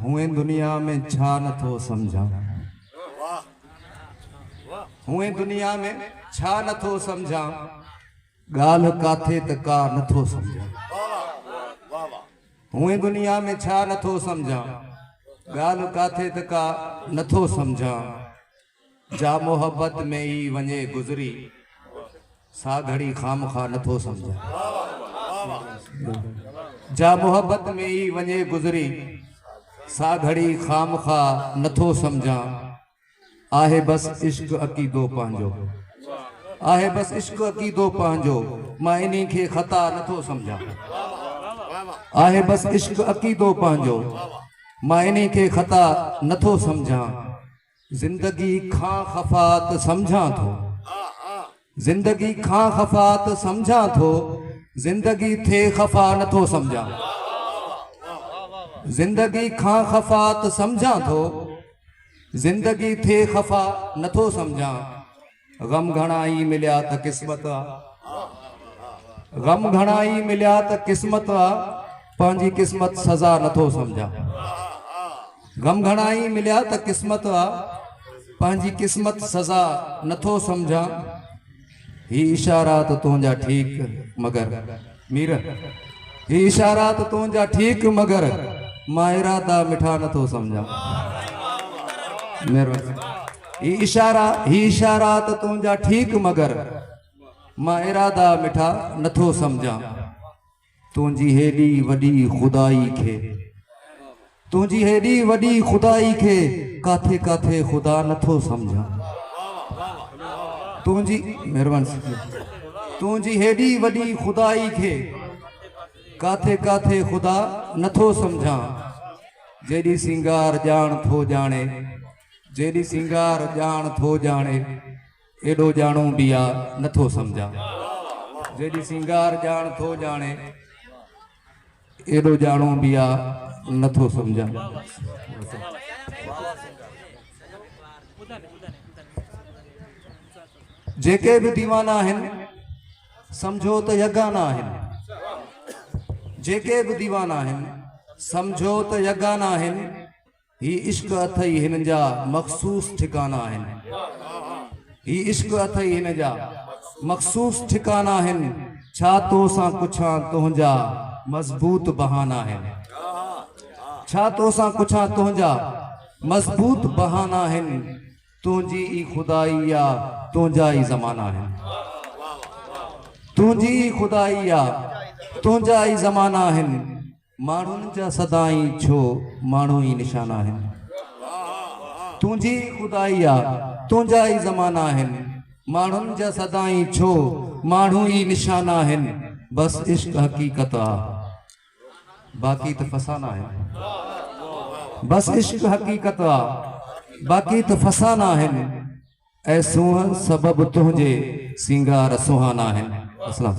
हुए दुनिया में छा नथो समझा, हुए दुनिया में छा नथो समझा, गाल काथे त का नथो समझा। हुए दुनिया में छा नथो समझा, गाल काथे त का नथो समझा। जा मोहब्बत में ही वञे गुज़री, सा घड़ी खामखा नथो समझा। जा मोहब्बत में ही वञे गुज़री, सा घड़ी खामखा नथो समझा। आहे बस इश्क अकीदो पंहिंजो, आहे बस इश्क अकीदो पंहिंजो, मां इन्ही खे ख़ता नथो समझा। आहे बस इश्क अकीदो पंहिंजो, मां इन्ही खे ख़ता नथो समझा। ज़िंदगी खां ख़फ़ात समझा थो, ज़िंदगी खां ख़फ़ात समझा थो, ज़िंदगी थे ख़फ़ा नथो समझा। ज़िंदगी खां ख़फ़ात समझा थो, ज़िंदगी थे ख़फ़ा नथो समझा। गम घणा ई मिलिया त क़िस्मत आ, गम घणा ई मिलिया त क़िस्मत आ, पंहिंजी क़िस्मत सज़ा नथो समझा। गम घणा ई मिलिया त क़िस्मत आ, पंहिंजी क़िस्मत सज़ा नथो समझा। ही इशारात तुंहिंजा ठीक मगर मीर, ही इशारात तुंहिंजा ठीक मगर, मां इरादा मिठा नथो समझा। ही इशारात तुंहिंजा ठीक मगर, मां इरादा मिठा नथो समझा। तुंहिंजी हेॾी वॾी खुदाई खे, तुंहिंजी हेॾी वॾी खुदाई खे, काथे काथे खुदा नथो समझा। तुंहिंजी महिरबानी, तुंहिंजी हेॾी वॾी खुदाई खे, काथे काथे खुदा नथो समझा। जेॾी सिंगार ॼाण थो ॼाणे, जेॾी सिंगार ॼाण थो ॼाणे, एॾो ॼाणो बि आहे नथो समझा। जेॾी सिंगार ॼाण थो ॼाणे, एॾो ॼाणो बि आहे नथो समझा। जेके भी दीवाना आहिनि, समझो त यगाना आहिनि। जेके भी दीवाना आहिनि, समझो त यगाना आहिनि। ही इश्क अथई हिन जा मख़सूस ठिकाना आहिनि। ही इश्क अथई हिन जा मख़सूस ठिकाना आहिनि। छा तोसां पुछां तुंहिंजा मज़बूत बहाना आहिनि, छा तोसां पुछां तुंहिंजा मज़बूत बहाना आहिनि। तुंहिंजी ई खुदाई आ, तुंहिंजा ई ज़माना आहिनि। तुंहिंजी ई खुदाई आ, तुंहिंजा ई ज़माना आहिनि। माण्हुनि जा सदाई छो माण्हू ई निशाना आहिनि। तुंहिंजी खुदाई आ, तुंहिंजा ई ज़माना आहिनि। माण्हुनि जा सदाई छो माण्हू ई निशाना आहिनि। बस इश्क हक़ीक़त आ, बाक़ी त फसाना आहिनि। बस इश्क हक़ीक़त आ, बाक़ी त फसाना आहिनि। ऐं सूंह सबब तुंहिंजे सिंगार सुहाना आहिनि। अस्सलाम।